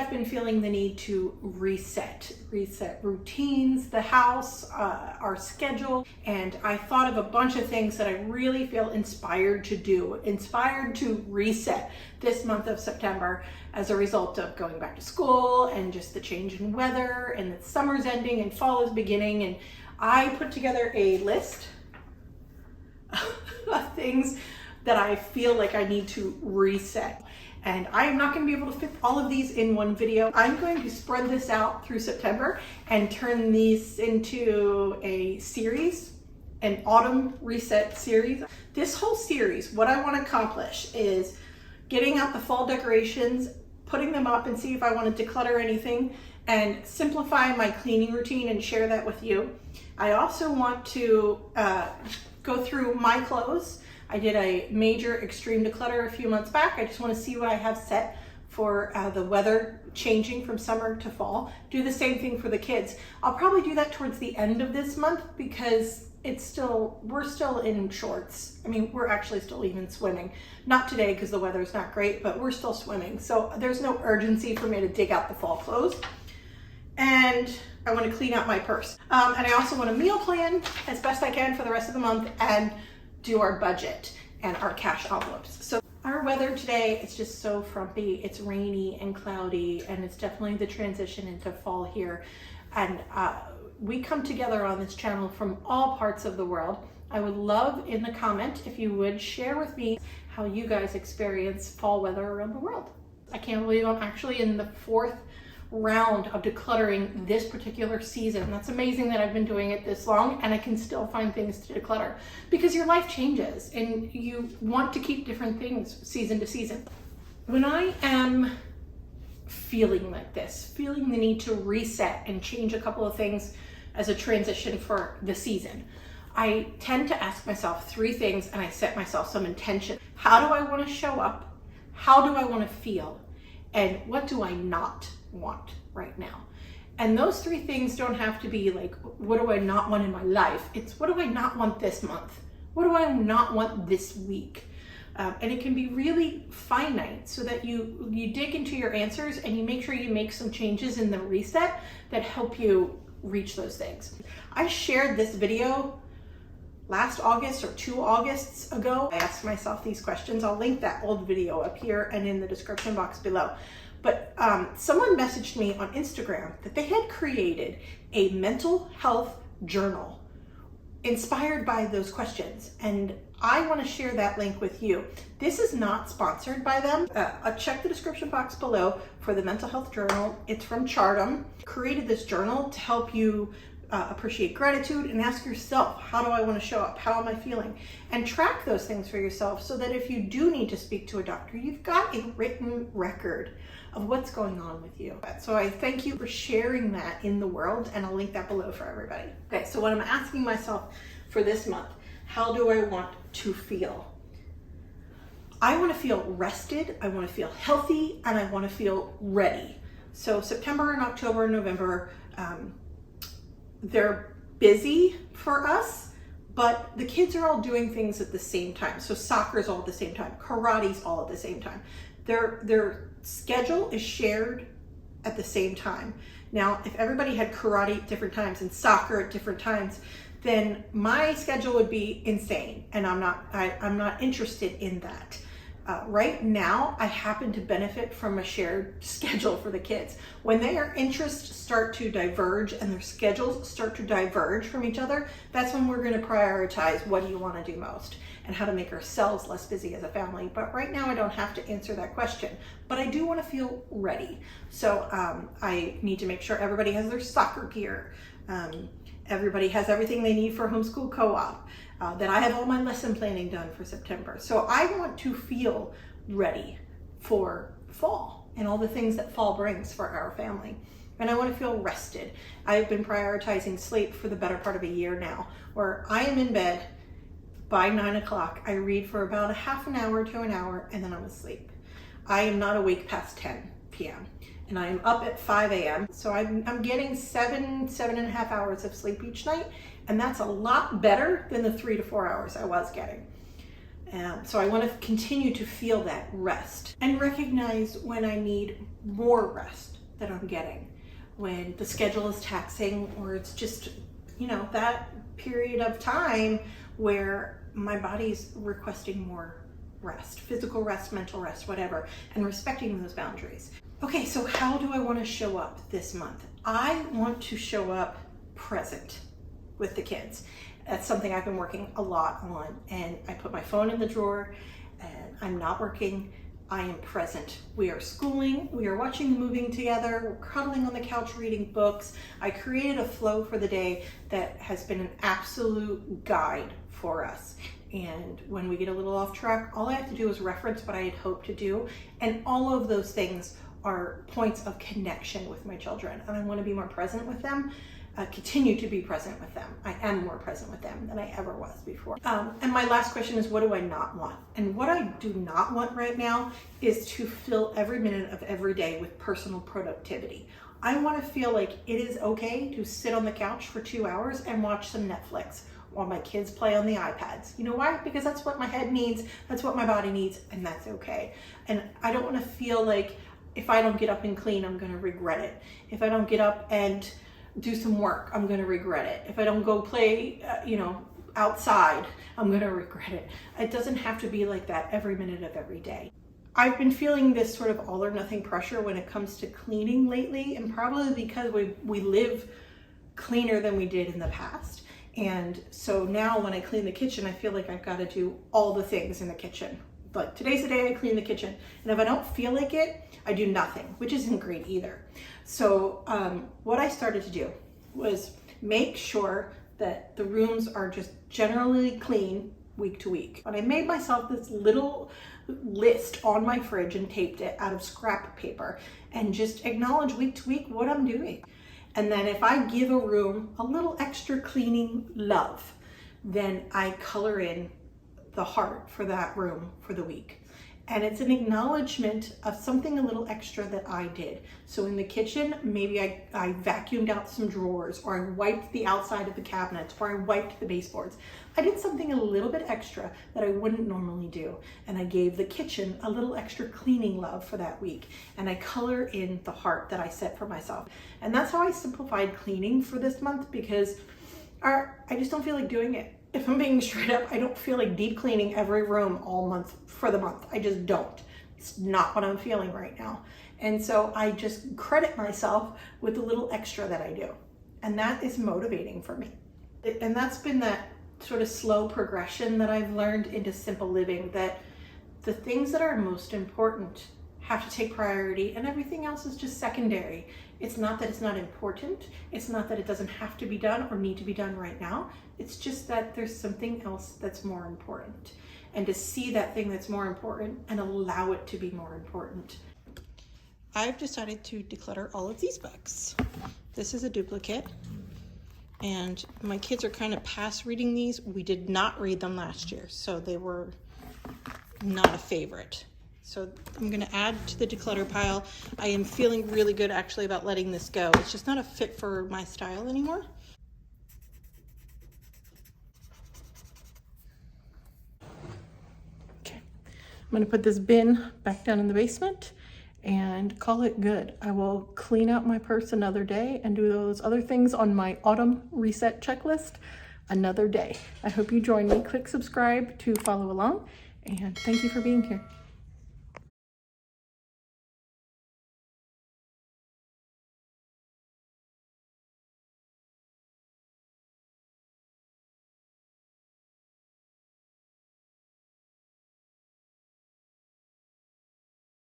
I've been feeling the need to reset routines, the house, our schedule, and I thought of a bunch of things that I really feel inspired to do, inspired to reset this month of September as a result of going back to school and just the change in weather, and that summer's ending and fall is beginning. And I put together a list of things that I feel like I need to reset. And I'm not going to be able to fit all of these in one video. I'm going to spread this out through September and turn these into a series, an autumn reset series. This whole series, what I want to accomplish is getting out the fall decorations, putting them up and see if I want to declutter anything, and simplify my cleaning routine and share that with you. I also want to go through my clothes. I did a major extreme declutter a few months back. I just want to see what I have set for the weather changing from summer to fall. Do the same thing for the kids. I'll probably do that towards the end of this month because we're still in shorts. I mean, we're actually still even swimming. Not today because the weather's not great, but we're still swimming. So there's no urgency for me to dig out the fall clothes. And I want to clean out my purse. And I also want to meal plan as best I can for the rest of the month and do our budget and our cash envelopes. So our weather today, it's just so frumpy. It's rainy and cloudy, and it's definitely the transition into fall here. And we come together on this channel from all parts of the world. I would love in the comment if you would share with me how you guys experience fall weather around the world. I can't believe I'm actually in the 4th round of decluttering this particular season. That's amazing that I've been doing it this long and I can still find things to declutter, because your life changes and you want to keep different things season to season. When I am feeling like this, feeling the need to reset and change a couple of things as a transition for the season, I tend to ask myself 3 things and I set myself some intention. How do I want to show up? How do I want to feel? And what do I not want right now? And those 3 things don't have to be like, what do I not want in my life? It's what do I not want this month? What do I not want this week? And it can be really finite so that you dig into your answers and you make sure you make some changes in the reset that help you reach those things. I shared this video last August or 2 Augusts ago. I asked myself these questions. I'll link that old video up here and in the description box below. But someone messaged me on Instagram that they had created a mental health journal inspired by those questions. And I want to share that link with you. This is not sponsored by them. Check the description box below for the mental health journal. It's from Chartam. Created this journal to help you appreciate gratitude and ask yourself, how do I want to show up? How am I feeling? And track those things for yourself so that if you do need to speak to a doctor, you've got a written record of what's going on with you. So I thank you for sharing that in the world, and I'll link that below for everybody. Okay, so what I'm asking myself for this month, how do I want to feel? I want to feel rested, I want to feel healthy, and I want to feel ready. So September and October and November, they're busy for us, but the kids are all doing things at the same time. So soccer's all at the same time, karate's all at the same time. Their schedule is shared at the same time. Now, if everybody had karate at different times and soccer at different times, then my schedule would be insane, and I'm not interested in that. Right now, I happen to benefit from a shared schedule for the kids. When their interests start to diverge and their schedules start to diverge from each other, that's when we're going to prioritize what do you want to do most and how to make ourselves less busy as a family. But right now, I don't have to answer that question, but I do want to feel ready. So I need to make sure everybody has their soccer gear. Everybody has everything they need for homeschool co-op. That I have all my lesson planning done for September. So I want to feel ready for fall and all the things that fall brings for our family. And I want to feel rested. I've been prioritizing sleep for the better part of a year now, where I am in bed by 9 o'clock. I read for about a half an hour to an hour, and then I'm asleep. I am not awake past 10 p.m. and I am up at 5 a.m. So I'm getting 7.5 hours of sleep each night. And that's a lot better than the 3 to 4 hours I was getting. So I want to continue to feel that rest and recognize when I need more rest that I'm getting, when the schedule is taxing, or it's just, you know, that period of time where my body's requesting more rest, physical rest, mental rest, whatever, and respecting those boundaries. Okay, so how do I want to show up this month? I want to show up present with the kids. That's something I've been working a lot on, and I put my phone in the drawer and I'm not working. I am present. We are schooling, we are watching the movie together, we're cuddling on the couch reading books. I created a flow for the day that has been an absolute guide for us. And when we get a little off track, all I have to do is reference what I had hoped to do. And all of those things are points of connection with my children. And I want to be more present with them, continue to be present with them. I am more present with them than I ever was before. And my last question is, what do I not want? And what I do not want right now is to fill every minute of every day with personal productivity. I want to feel like it is okay to sit on the couch for 2 hours and watch some Netflix while my kids play on the iPads. You know why? Because that's what my head needs, that's what my body needs, and that's okay. And I don't want to feel like if I don't get up and clean, I'm going to regret it. If I don't get up and do some work, I'm going to regret it. If I don't go play, outside, I'm going to regret it. It doesn't have to be like that every minute of every day. I've been feeling this sort of all or nothing pressure when it comes to cleaning lately, and probably because we live cleaner than we did in the past. And so now when I clean the kitchen, I feel like I've got to do all the things in the kitchen. But today's the day I clean the kitchen. And if I don't feel like it, I do nothing, which isn't great either. So what I started to do was make sure that the rooms are just generally clean week to week. But I made myself this little list on my fridge and taped it out of scrap paper and just acknowledge week to week what I'm doing. And then if I give a room a little extra cleaning love, then I color in the heart for that room for the week. And it's an acknowledgement of something a little extra that I did. So in the kitchen, maybe I vacuumed out some drawers, or I wiped the outside of the cabinets, or I wiped the baseboards. I did something a little bit extra that I wouldn't normally do. And I gave the kitchen a little extra cleaning love for that week. And I color in the heart that I set for myself. And that's how I simplified cleaning for this month, because I just don't feel like doing it. If I'm being straight up, I don't feel like deep cleaning every room all month for the month. I just don't. It's not what I'm feeling right now. And so I just credit myself with the little extra that I do. And that is motivating for me. And that's been that sort of slow progression that I've learned into simple living, that the things that are most important have to take priority and everything else is just secondary. It's not that it's not important. It's not that it doesn't have to be done or need to be done right now. It's just that there's something else that's more important. And to see that thing that's more important and allow it to be more important. I've decided to declutter all of these books. This is a duplicate. And my kids are kind of past reading these. We did not read them last year, so they were not a favorite. So I'm going to add to the declutter pile. I am feeling really good actually about letting this go. It's just not a fit for my style anymore. Okay, I'm going to put this bin back down in the basement and call it good. I will clean out my purse another day and do those other things on my autumn reset checklist another day. I hope you join me. Click subscribe to follow along, and thank you for being here.